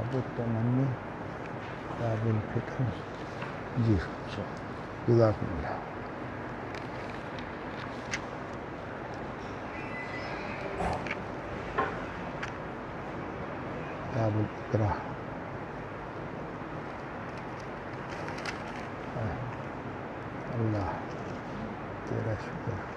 کتاب التمنی کتاب الفکر جی جزاکم اللہ کتاب الاقراء اللہ تیرا شکر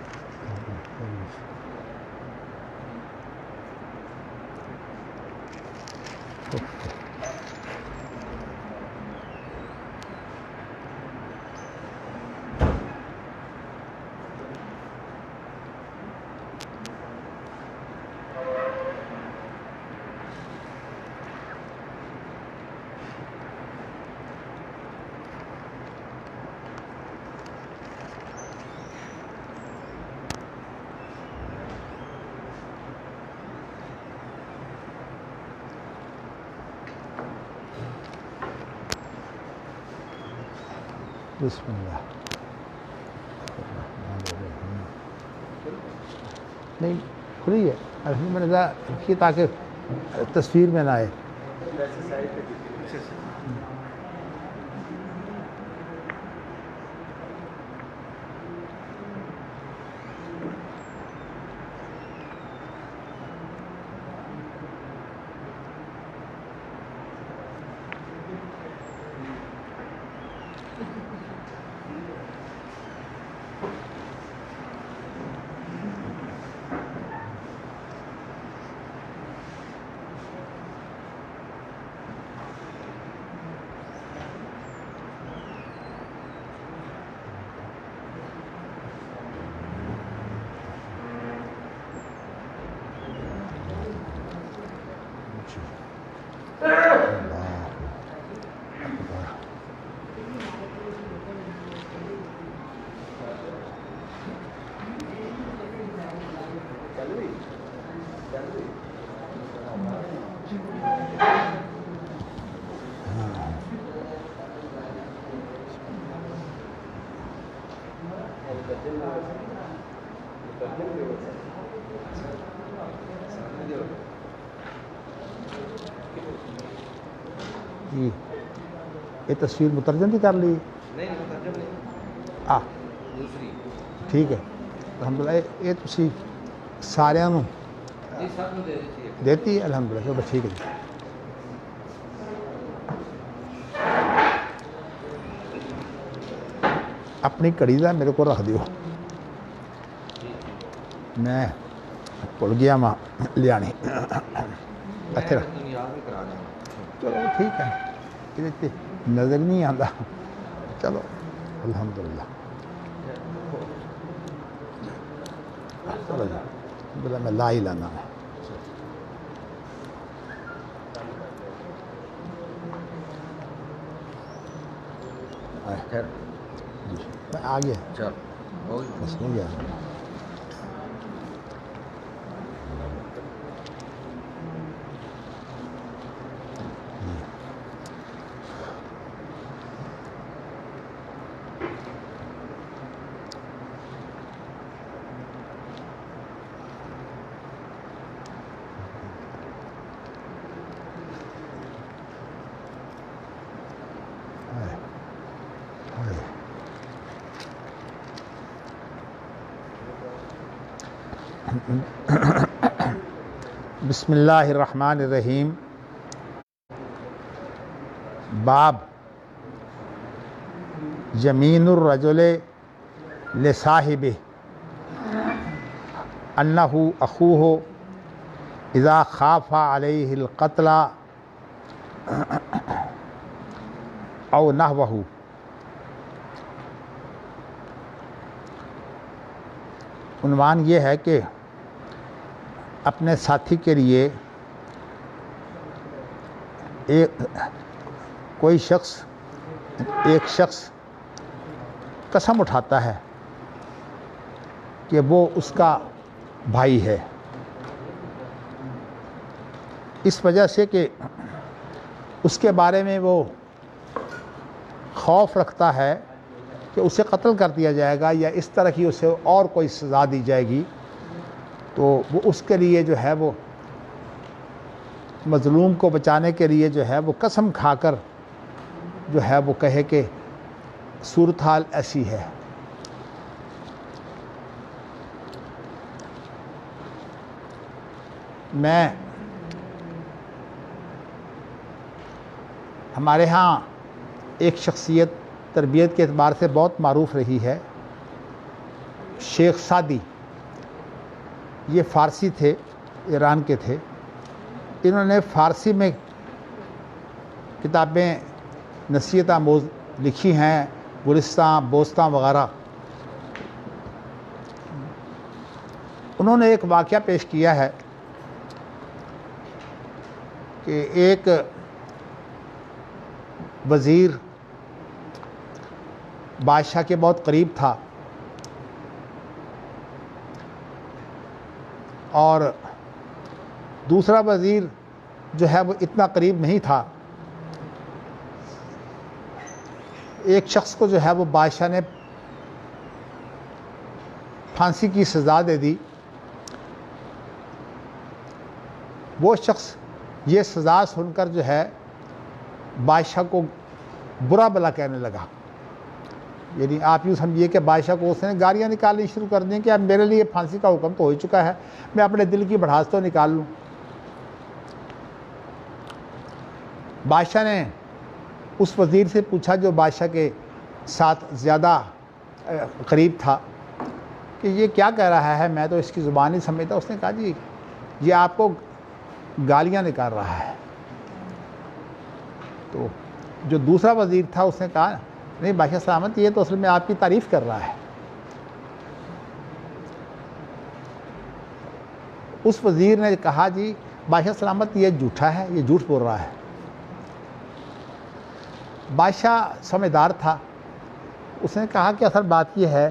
بسم اللہ نہیں کھلی ہے الحمد للہ کی تاکہ تصویر میں نہ آئے جی یہ تصویر مترجم بھی کر لی ٹھیک ہے الحمدللہ یہ تسی سارے دیتی ہے الحمدللہ چلو ٹھیک ہے اپنی کڑی دا میرے کو رکھ دیو میں بھول گیا ماں لیانی اچھا چلو ٹھیک ہے یہ نظر نہیں آتا چلو الحمدللہ چلو جی الحمدللہ میں لا ہی لانا ہے جی میں آ گیا بس ہو گیا بسم اللہ الرحمن الرحیم باب یمین الرجل لصاحبہ انہ اخوہ اذا خاف علیہ القتل او نحوہ عنوان یہ ہے کہ اپنے ساتھی کے لیے ایک شخص قسم اٹھاتا ہے کہ وہ اس کا بھائی ہے اس وجہ سے کہ اس کے بارے میں وہ خوف رکھتا ہے کہ اسے قتل کر دیا جائے گا یا اس طرح کی اسے اور کوئی سزا دی جائے گی، تو وہ اس کے لیے جو ہے وہ مظلوم کو بچانے کے لیے جو ہے وہ قسم کھا کر جو ہے وہ کہے کہ صورتحال ایسی ہے. میں ہمارے ہاں ایک شخصیت تربیت کے اعتبار سے بہت معروف رہی ہے، شیخ سعدی. یہ فارسی تھے، ایران کے تھے. انہوں نے فارسی میں کتابیں نصیحت آموز لکھی ہیں، گلستان، بوستان وغیرہ. انہوں نے ایک واقعہ پیش کیا ہے کہ ایک وزیر بادشاہ کے بہت قریب تھا اور دوسرا وزیر جو ہے وہ اتنا قریب نہیں تھا. ایک شخص کو جو ہے وہ بادشاہ نے پھانسی کی سزا دے دی. وہ شخص یہ سزا سن کر جو ہے بادشاہ کو برا بھلا کہنے لگا. یعنی آپ یوں سمجھیے کہ بادشاہ کو اس نے گالیاں نکالنی شروع کر دیں کہ اب میرے لیے پھانسی کا حکم تو ہو چکا ہے، میں اپنے دل کی بڑھاس تو نکال لوں. بادشاہ نے اس وزیر سے پوچھا جو بادشاہ کے ساتھ زیادہ قریب تھا کہ یہ کیا کہہ رہا ہے، میں تو اس کی زبان نہیں سمجھتا. اس نے کہا جی یہ آپ کو گالیاں نکال رہا ہے. تو جو دوسرا وزیر تھا اس نے کہا نہیں بادشاہ سلامت، یہ تو اصل میں آپ کی تعریف کر رہا ہے. اس وزیر نے کہا جی بادشاہ سلامت یہ جھوٹا ہے، یہ جھوٹ بول رہا ہے. بادشاہ سمجھدار تھا، اس نے کہا کہ اصل بات یہ ہے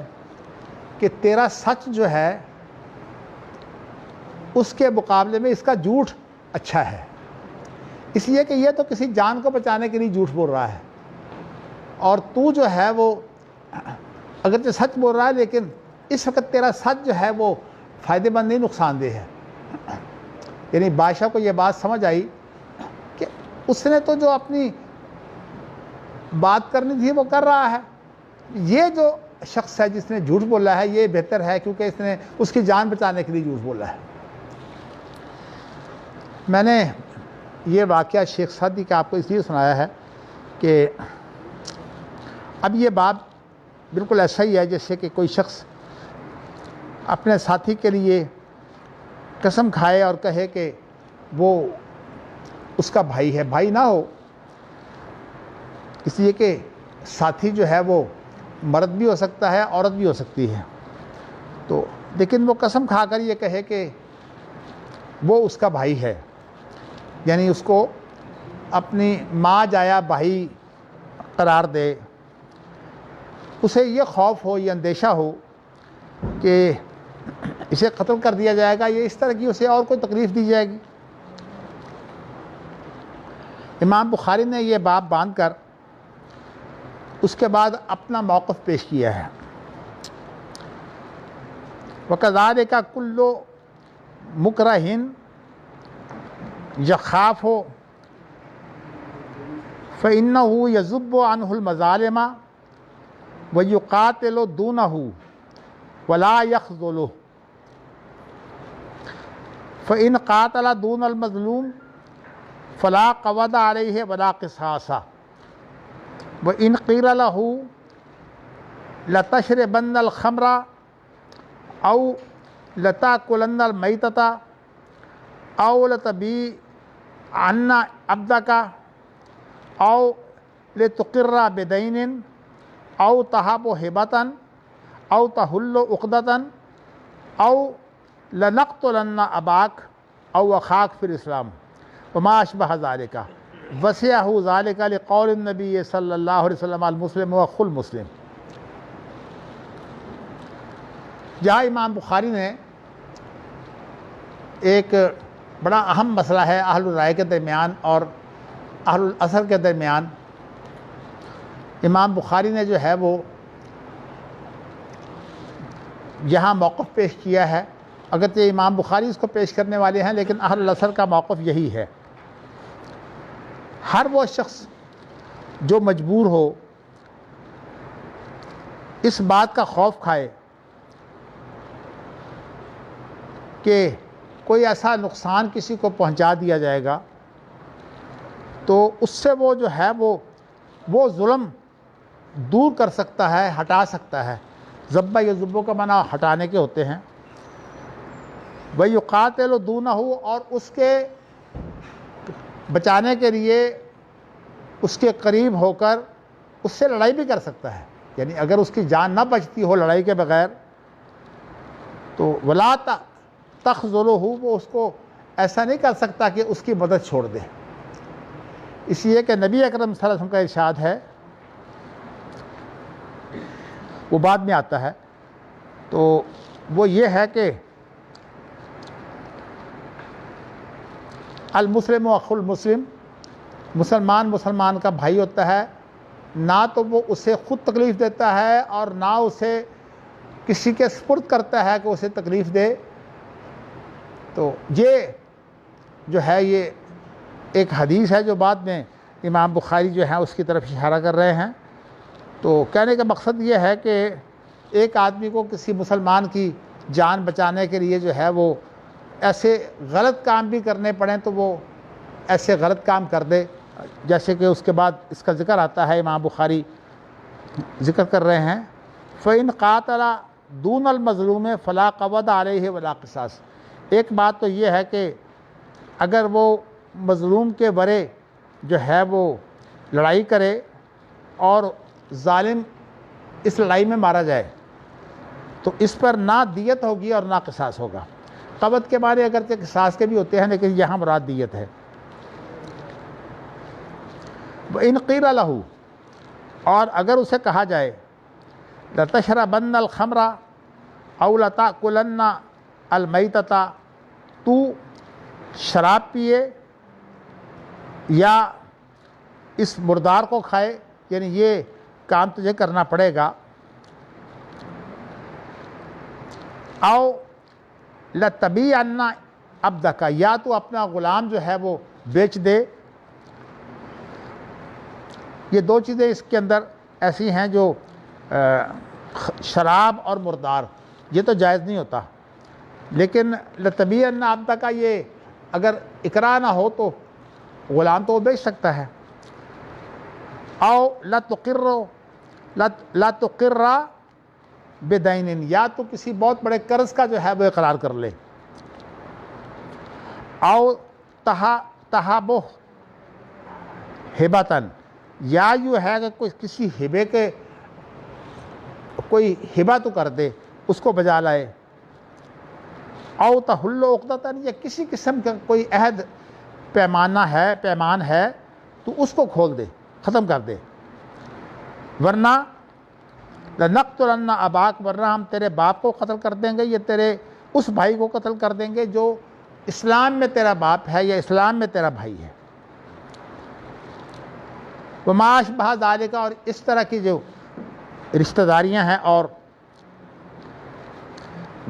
کہ تیرا سچ جو ہے اس کے مقابلے میں اس کا جھوٹ اچھا ہے، اس لیے کہ یہ تو کسی جان کو بچانے کے لیے جھوٹ بول رہا ہے، اور تو جو ہے وہ اگرچہ سچ بول رہا ہے لیکن اس وقت تیرا سچ جو ہے وہ فائدے مند نہیں، نقصان دہ ہے. یعنی بادشاہ کو یہ بات سمجھ آئی کہ اس نے تو جو اپنی بات کرنی تھی وہ کر رہا ہے، یہ جو شخص ہے جس نے جھوٹ بولا ہے یہ بہتر ہے کیونکہ اس نے اس کی جان بچانے کے لیے جھوٹ بولا ہے. میں نے یہ واقعہ شیخ سعدی کا آپ کو اس لیے سنایا ہے کہ اب یہ بات بالکل ایسا ہی ہے جیسے کہ کوئی شخص اپنے ساتھی کے لیے قسم کھائے اور کہے کہ وہ اس کا بھائی ہے. بھائی نہ ہو، اس لیے کہ ساتھی جو ہے وہ مرد بھی ہو سکتا ہے، عورت بھی ہو سکتی ہے. تو لیکن وہ قسم کھا کر یہ کہے کہ وہ اس کا بھائی ہے، یعنی اس کو اپنی ماں جایا بھائی قرار دے. اسے یہ خوف ہو، یہ اندیشہ ہو کہ اسے قتل کر دیا جائے گا، یہ اس طرح کی اسے اور کوئی تکلیف دی جائے گی. امام بخاری نے یہ باب باندھ کر اس کے بعد اپنا موقف پیش کیا ہے. وَكَذَلِكَ كُلُّ مُكْرَهٍ يَخَافُ فَإِنَّهُ يَذُبُّ عَنْهُ الْمَظَالِمَ وَيُقَاتِلُ دُونَهُ وَلَا يَخْذُلُهُ فَإِنْ قَاتَلَ دُونَ الْمَظْلُومِ فَلَا قَوَدَ عَلَيْهِ وَلَا قِصَاصَ وَإِنْ قِيلَ لَهُ لَتَشْرَبَنَّ الْخَمْرَ أَوْ لَتَأْكُلَنَّ الْمَيْتَةَ أَوْ لَتَبِيعَنَّ عَبْدَكَ أَوْ لِتُقِرَّ بِدَيْنٍ أَوْ تَهَبُ هِبَةً أَوْ تَحُلُّ عُقْدَةً أَوْ لَنَقْتُلَنَّ أَبَاكَ أَوْ أَخَاكَ فِي الْإِسْلَامِ وَمَا أَشْبَهَ ذَلِكَ وَسِعَهُ ذَلِكَ لِقَوْلِ النَّبِيِّ صلی اللہ علیہ وسلم المسلم وأخو المسلم. جہاں امام بخاری نے ایک بڑا اہم مسئلہ ہے اہل الرائے کے درمیان اور اہل الاثر کے درمیان، امام بخاری نے جو ہے وہ یہاں موقف پیش کیا ہے. اگرچہ امام بخاری اس کو پیش کرنے والے ہیں لیکن اہل الاثر کا موقف یہی ہے ہر وہ شخص جو مجبور ہو اس بات کا خوف کھائے کہ کوئی ایسا نقصان کسی کو پہنچا دیا جائے گا تو اس سے وہ جو ہے وہ ظلم دور کر سکتا ہے، ہٹا سکتا ہے۔ ذبح یذبو کا معنی ہٹانے کے ہوتے ہیں۔ وَيُقَاتِلُ دُونَهُ، اور اس کے بچانے کے لیے اس کے قریب ہو کر اس سے لڑائی بھی کر سکتا ہے، یعنی اگر اس کی جان نہ بچتی ہو لڑائی کے بغیر تو وَلَا تَخْذُلُهُ، وہ اس کو ایسا نہیں کر سکتا کہ اس کی مدد چھوڑ دے۔ اس لیے کہ نبی اکرم صلی اللہ علیہ وسلم کا ارشاد ہے، وہ بعد میں آتا ہے، تو وہ یہ ہے کہ المسلم اخو المسلم، مسلمان کا بھائی ہوتا ہے، نہ تو وہ اسے خود تکلیف دیتا ہے اور نہ اسے کسی کے سپرد کرتا ہے کہ اسے تکلیف دے۔ تو یہ جو ہے یہ ایک حدیث ہے جو بعد میں امام بخاری جو ہے اس کی طرف اشارہ کر رہے ہیں۔ تو کہنے کا مقصد یہ ہے کہ ایک آدمی کو کسی مسلمان کی جان بچانے کے لیے جو ہے وہ ایسے غلط کام بھی کرنے پڑیں تو وہ ایسے غلط کام کر دے، جیسے کہ اس کے بعد اس کا ذکر آتا ہے، امام بخاری ذکر کر رہے ہیں فَإِنْ قَاتَلَ دُونَ الْمَظْلُومِ فَلَا قَوَدَ عَلَيْهِ وَلَا قِصَاص۔ ایک بات تو یہ ہے کہ اگر وہ مظلوم کے ورے جو ہے وہ لڑائی کرے اور ظالم اس لڑائی میں مارا جائے تو اس پر نہ دیت ہوگی اور نہ قصاص ہوگا۔ قوت کے معنی اگرچہ قصاص کے بھی ہوتے ہیں لیکن یہاں مراد دیت ہے۔ وَإِنْ قِيلَ لَهُ، اور اگر اسے کہا جائے لَتَشْرَبَنَّ الْخَمْرَ أَوْ لَتَأْكُلَنَّ الْمَيْتَةَ، تو شراب پیے یا اس مردار کو کھائے، یعنی یہ کام تجھے کرنا پڑے گا۔ او لَتَبِيعَنَّ عَبْدَكَ، یا تو اپنا غلام جو ہے وہ بیچ دے۔ یہ دو چیزیں اس کے اندر ایسی ہیں جو شراب اور مردار یہ تو جائز نہیں ہوتا، لیکن لَتَبِيعَنَّ عَبْدَكَ یہ اگر اکراہ نہ ہو تو غلام تو وہ بیچ سکتا ہے۔ او لا تقر بدین، یا تو کسی بہت بڑے قرض کا جو ہے وہ اقرار کر لے۔ او تہابہ ہبتن، یا یوں ہے کہ کوئی کسی ہبے کے کوئی ہبہ تو کر دے، اس کو بجا لائے۔ او تحل عقدتن، یا کسی قسم کا کوئی عہد پیمان ہے تو اس کو کھول دے، ختم کر دے۔ ورنہ لَنَقْتُلَنَّ أَبَاكَ، ورنہ ہم تیرے باپ کو قتل کر دیں گے، یا تیرے اس بھائی کو قتل کر دیں گے جو اسلام میں تیرا باپ ہے یا اسلام میں تیرا بھائی ہے۔ وَمَا أَشْبَهَ ذَلِكَ، اور اس طرح کی جو رشتہ داریاں ہیں، اور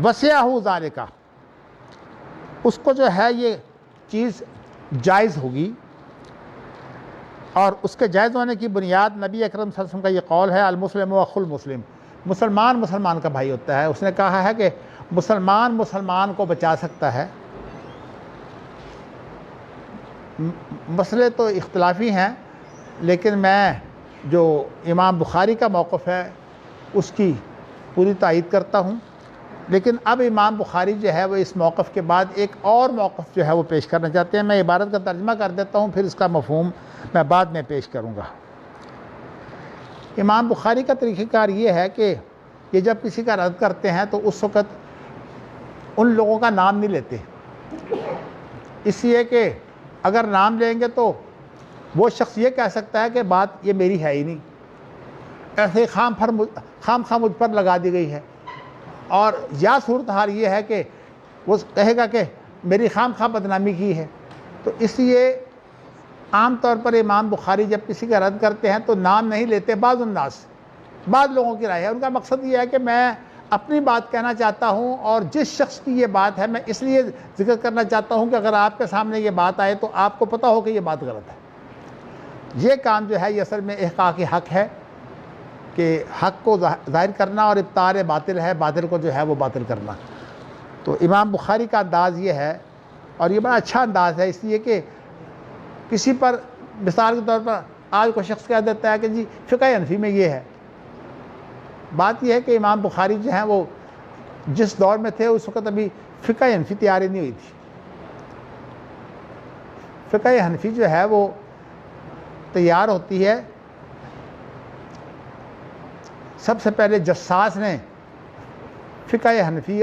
وَسِعَهُ ذَلِكَ، اس کو جو ہے یہ چیز جائز ہوگی۔ اور اس کے جائز ہونے کی بنیاد نبی اکرم صلی اللہ علیہ وسلم کا یہ قول ہے، المسلم اخو المسلم، مسلمان کا بھائی ہوتا ہے۔ اس نے کہا ہے کہ مسلمان کو بچا سکتا ہے۔ مسئلے تو اختلافی ہیں، لیکن میں جو امام بخاری کا موقف ہے اس کی پوری تائید کرتا ہوں۔ لیکن اب امام بخاری جو ہے وہ اس موقف کے بعد ایک اور موقف جو ہے وہ پیش کرنا چاہتے ہیں۔ میں عبارت کا ترجمہ کر دیتا ہوں، پھر اس کا مفہوم میں بعد میں پیش کروں گا۔ امام بخاری کا طریقہ کار یہ ہے کہ یہ جب کسی کا رد کرتے ہیں تو اس وقت ان لوگوں کا نام نہیں لیتے، اس لیے کہ اگر نام لیں گے تو وہ شخص یہ کہہ سکتا ہے کہ بات یہ میری ہے ہی نہیں، ایسے خام خواہ مجھ پر لگا دی گئی ہے۔ اور یا صورتحال یہ ہے کہ وہ کہے گا کہ میری خام خواہ بدنامی کی ہے۔ تو اس لیے عام طور پر امام بخاری جب کسی کا رد کرتے ہیں تو نام نہیں لیتے۔ بعض لوگوں کی رائے ہے، ان کا مقصد یہ ہے کہ میں اپنی بات کہنا چاہتا ہوں، اور جس شخص کی یہ بات ہے میں اس لیے ذکر کرنا چاہتا ہوں کہ اگر آپ کے سامنے یہ بات آئے تو آپ کو پتہ ہو کہ یہ بات غلط ہے۔ یہ کام جو ہے یہ اصل میں احقاق حق ہے کہ حق کو ظاہر کرنا اور ابطال باطل ہے، باطل کو جو ہے وہ باطل کرنا۔ تو امام بخاری کا انداز یہ ہے، اور یہ بڑا اچھا انداز ہے، اس لیے کہ کسی پر مثال کے طور پر آج کوئی شخص کہہ دیتا ہے کہ جی فقہ حنفی میں یہ ہے۔ بات یہ ہے کہ امام بخاری جو ہیں وہ جس دور میں تھے اس وقت ابھی فقہ حنفی تیاری نہیں ہوئی تھی۔ فقہ حنفی جو ہے وہ تیار ہوتی ہے، سب سے پہلے جساس نے فقہ حنفی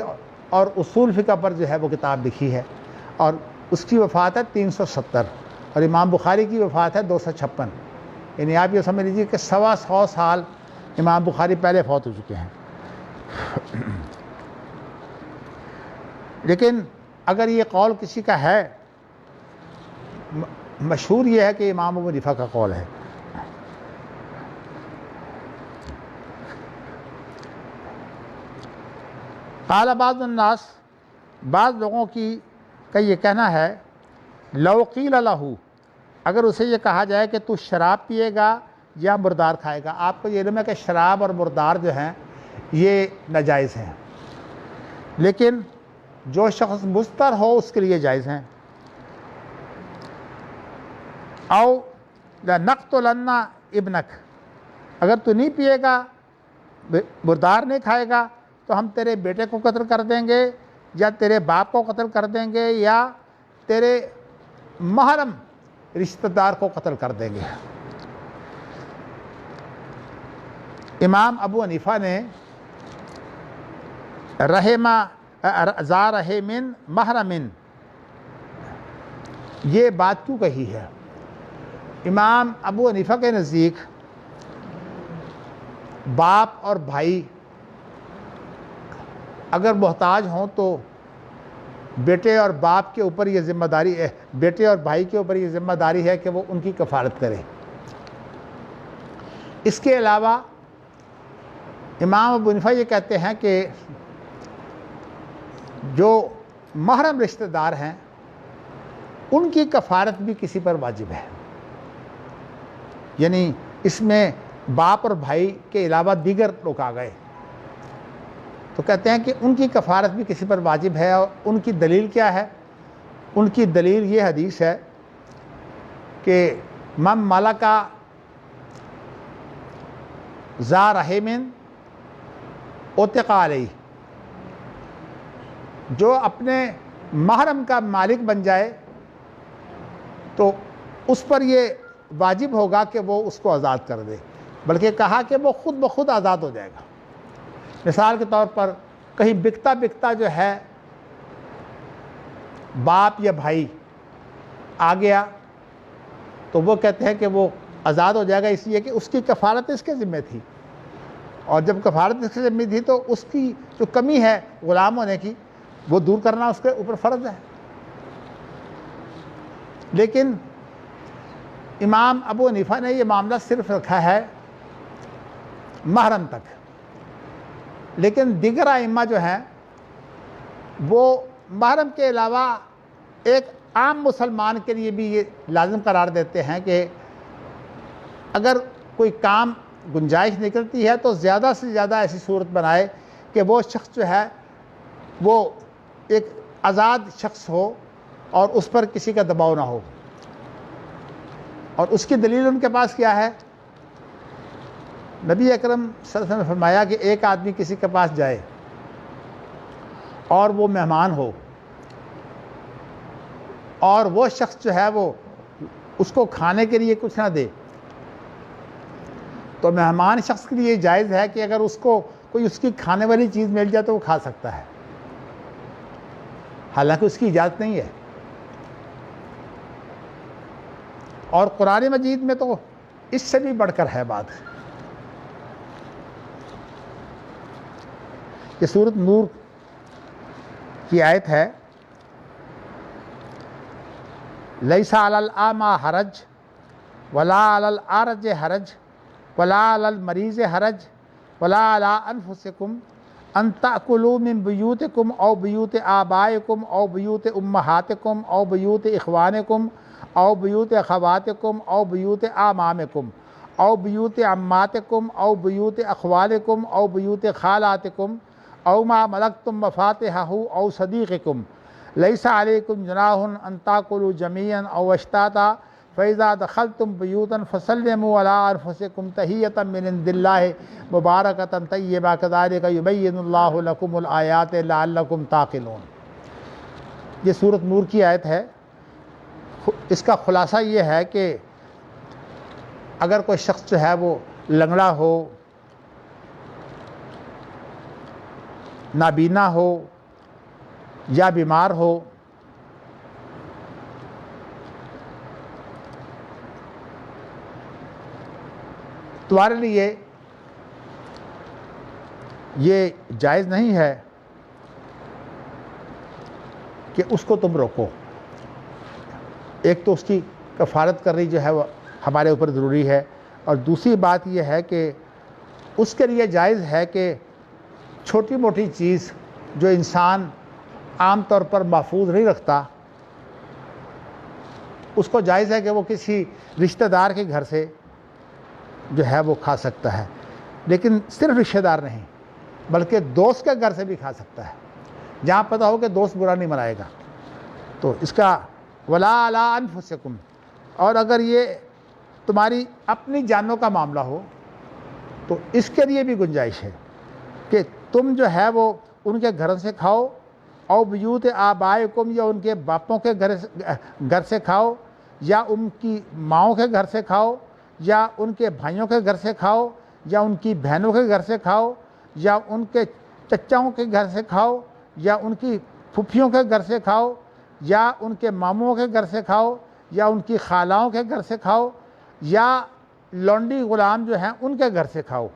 اور اصول فقہ پر جو ہے وہ کتاب لکھی ہے، اور اس کی وفات ہے 370، اور امام بخاری کی وفات ہے 256، یعنی آپ یہ سمجھ لیجیے کہ 125 سال امام بخاری پہلے فوت ہو چکے ہیں۔ لیکن اگر یہ قول کسی کا ہے، مشہور یہ ہے کہ امام ابو حنیفہ کا قول ہے۔ قال بعض الناس، بعض لوگوں کا یہ کہنا ہے، لو قیل لہ، اگر اسے یہ کہا جائے کہ تو شراب پیے گا یا مردار کھائے گا۔ آپ کو یہ علم ہے کہ شراب اور مردار جو ہیں یہ ناجائز ہیں، لیکن جو شخص مضطر ہو اس کے لیے جائز ہیں۔ او لنقتلن ابنک، اگر تو نہیں پیے گا، مردار نہیں کھائے گا، تو ہم تیرے بیٹے کو قتل کر دیں گے، یا تیرے باپ کو قتل کر دیں گے، یا تیرے محرم رشتہ دار کو قتل کر دیں گے۔ امام ابو حنیفہ نے ذا رحم محرم یہ بات کیوں کہی ہے؟ امام ابو حنیفہ کے نزدیک باپ اور بھائی اگر محتاج ہوں تو بیٹے اور باپ کے اوپر یہ ذمہ داری ہے، بیٹے اور بھائی کے اوپر یہ ذمہ داری ہے کہ وہ ان کی کفالت کرے۔ اس کے علاوہ امام ابو حنیفہ یہ کہتے ہیں کہ جو محرم رشتہ دار ہیں ان کی کفارت بھی کسی پر واجب ہے، یعنی اس میں باپ اور بھائی کے علاوہ دیگر لوگ آ گئے، تو کہتے ہیں کہ ان کی کفارت بھی کسی پر واجب ہے۔ اور ان کی دلیل کیا ہے؟ ان کی دلیل یہ حدیث ہے کہ من ملک ذا رحم عتق علیہ، جو اپنے محرم کا مالک بن جائے تو اس پر یہ واجب ہوگا کہ وہ اس کو آزاد کر دے، بلکہ کہا کہ وہ خود بخود آزاد ہو جائے گا۔ مثال کے طور پر کہیں بکتا بکتا جو ہے باپ یا بھائی آ گیا تو وہ کہتے ہیں کہ وہ آزاد ہو جائے گا، اس لیے کہ اس کی کفارت اس کے ذمہ تھی، اور جب کفارت اس کے ذمہ تھی تو اس کی جو کمی ہے غلام ہونے کی وہ دور کرنا اس کے اوپر فرض ہے۔ لیکن امام ابو حنیفہ نے یہ معاملہ صرف رکھا ہے محرم تک، لیکن دیگر ائمہ جو ہیں وہ محرم کے علاوہ ایک عام مسلمان کے لیے بھی یہ لازم قرار دیتے ہیں کہ اگر کوئی کام گنجائش نکلتی ہے تو زیادہ سے زیادہ ایسی صورت بنائے کہ وہ شخص جو ہے وہ ایک آزاد شخص ہو اور اس پر کسی کا دباؤ نہ ہو۔ اور اس کی دلیل ان کے پاس کیا ہے؟ نبی اکرم صلی اللہ علیہ وسلم نے فرمایا کہ ایک آدمی کسی کے پاس جائے اور وہ مہمان ہو، اور وہ شخص جو ہے وہ اس کو کھانے کے لیے کچھ نہ دے، تو مہمان شخص کے لیے جائز ہے کہ اگر اس کو کوئی اس کی کھانے والی چیز مل جائے تو وہ کھا سکتا ہے، حالانکہ اس کی اجازت نہیں ہے۔ اور قرآن مجید میں تو اس سے بھی بڑھ کر ہے بات۔ یہ سورۃ نور کی آیت ہے، لیس علی الاعمی حرج ولا علی الاعرج حرج ولا علی المریض حرج ولا علی انفسکم ان تأکلوا من بیوتکم او بیوت آبائکم او بیوت امہاتکم او بیوت اخوانکم او بیوت اخواتکم او بیوت اعمامکم او بیوت عماتکم او بیوت اخوالکم او بیوت خالاتکم او ما ملکتم مفاتحہ او صدیقکم لیس علیکم جناح ان تاکلوا جمیعا او اشتاتا فَإِذَا دَخَلْتُمْ بُيُوتًا فَسَلِّمُوا عَلَىٰ أَنفُسِكُمْ تَحِيَّةً مِّنْ عِندِ اللَّهِ مُبَارَكَةً طَيِّبَةً كَذَٰلِكَ يُبَيِّنُ اللَّهُ لَكُمُ الْآيَاتِ لَعَلَّكُمْ تَعْقِلُونَ۔ یہ سورۃ نور کی آیت ہے۔ اس کا خلاصہ یہ ہے کہ اگر کوئی شخص جو ہے وہ لنگڑا ہو، نابینا ہو یا بیمار ہو، تمہارے لیے یہ جائز نہیں ہے کہ اس کو تم روکو۔ ایک تو اس کی کفارت کرنی جو ہے وہ ہمارے اوپر ضروری ہے، اور دوسری بات یہ ہے کہ اس کے لیے جائز ہے کہ چھوٹی موٹی چیز جو انسان عام طور پر محفوظ نہیں رکھتا، اس کو جائز ہے کہ وہ کسی رشتہ دار کے گھر سے جو ہے وہ کھا سکتا ہے، لیکن صرف رشتہ دار نہیں بلکہ دوست کے گھر سے بھی کھا سکتا ہے، جہاں پتہ ہو کہ دوست برا نہیں منائے گا۔ تو اس کا ولا علی انفسکم، اور اگر یہ تمہاری اپنی جانوں کا معاملہ ہو تو اس کے لیے بھی گنجائش ہے کہ تم جو ہے وہ ان کے گھر سے کھاؤ، او بیوت آبائکم، یا ان کے باپوں کے گھر سے کھاؤ، یا ان کی ماؤں کے گھر سے کھاؤ، یا ان کے بھائیوں کے گھر سے کھاؤ، یا ان کی بہنوں کے گھر سے کھاؤ، یا ان کے چچاؤں کے گھر سے کھاؤ، یا ان کی پھپھیوں کے گھر سے کھاؤ، یا ان کے ماموں کے گھر سے کھاؤ، یا ان کی خالاؤں کے گھر سے کھاؤ، یا لونڈی غلام جو ہیں ان کے گھر سے کھاؤ،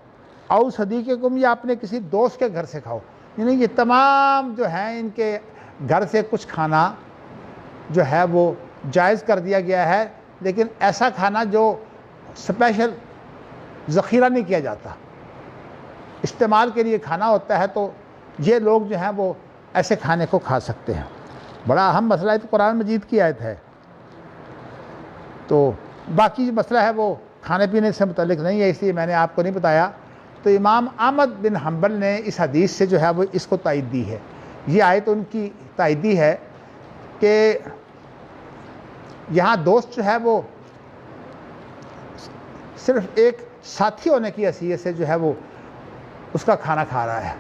او صدیقکم، یا اپنے کسی دوست کے گھر سے کھاؤ۔ یعنی یہ تمام جو ہیں ان کے گھر سے کچھ کھانا جو ہے وہ جائز کر دیا گیا ہے، لیکن ایسا کھانا جو اسپیشل ذخیرہ نہیں کیا جاتا، استعمال کے لیے کھانا ہوتا ہے، تو یہ لوگ جو ہیں وہ ایسے کھانے کو کھا سکتے ہیں۔ بڑا اہم مسئلہ ہے، تو قرآن مجید کی آیت ہے۔ تو باقی جو مسئلہ ہے وہ کھانے پینے سے متعلق نہیں ہے، اس لیے میں نے آپ کو نہیں بتایا۔ تو امام احمد بن حنبل نے اس حدیث سے جو ہے وہ اس کو تائید دی ہے۔ یہ آیت ان کی تائیدی ہے کہ یہاں دوست جو ہے وہ صرف ایک ساتھی ہونے کی حیثیت سے جو ہے وہ اس کا کھانا کھا رہا ہے،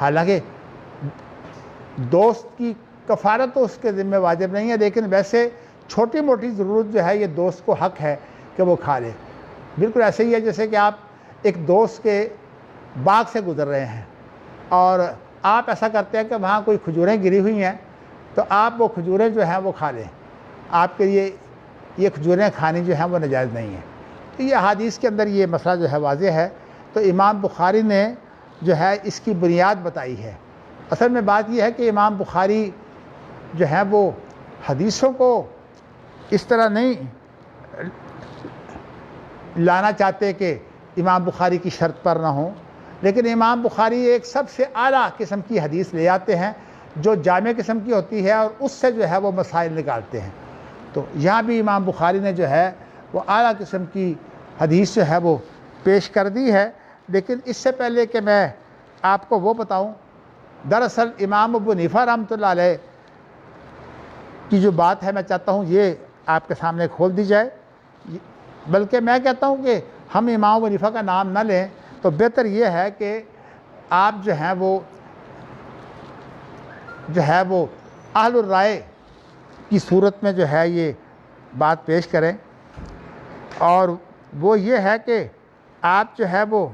حالانکہ دوست کی کفارت تو اس کے ذمہ واجب نہیں ہے، لیکن ویسے چھوٹی موٹی ضرورت جو ہے یہ دوست کو حق ہے کہ وہ کھا لے۔ بالکل ایسے ہی ہے جیسے کہ آپ ایک دوست کے باغ سے گزر رہے ہیں اور آپ ایسا کرتے ہیں کہ وہاں کوئی کھجوریں گری ہوئی ہیں، تو آپ وہ کھجوریں جو ہیں وہ کھا لیں، آپ کے لیے یہ کھجوریں کھانی جو ہیں وہ ناجائز نہیں ہیں۔ تو یہ حدیث کے اندر یہ مسئلہ جو ہے واضح ہے۔ تو امام بخاری نے جو ہے اس کی بنیاد بتائی ہے۔ اصل میں بات یہ ہے کہ امام بخاری جو ہے وہ حدیثوں کو اس طرح نہیں لانا چاہتے کہ امام بخاری کی شرط پر نہ ہوں، لیکن امام بخاری ایک سب سے اعلیٰ قسم کی حدیث لے آتے ہیں جو جامع قسم کی ہوتی ہے، اور اس سے جو ہے وہ مسائل نکالتے ہیں۔ تو یہاں بھی امام بخاری نے جو ہے وہ اعلیٰ قسم کی حدیث جو ہے وہ پیش کر دی ہے۔ لیکن اس سے پہلے کہ میں آپ کو وہ بتاؤں، دراصل امام ابو حنیفہ رحمۃ اللہ علیہ کی جو بات ہے میں چاہتا ہوں یہ آپ کے سامنے کھول دی جائے، بلکہ میں کہتا ہوں کہ ہم امام ابو حنیفہ کا نام نہ لیں تو بہتر یہ ہے کہ آپ جو ہیں وہ اہل الرائے کی صورت میں جو ہے یہ بات پیش کریں، اور وہ یہ ہے کہ آپ جو ہے وہ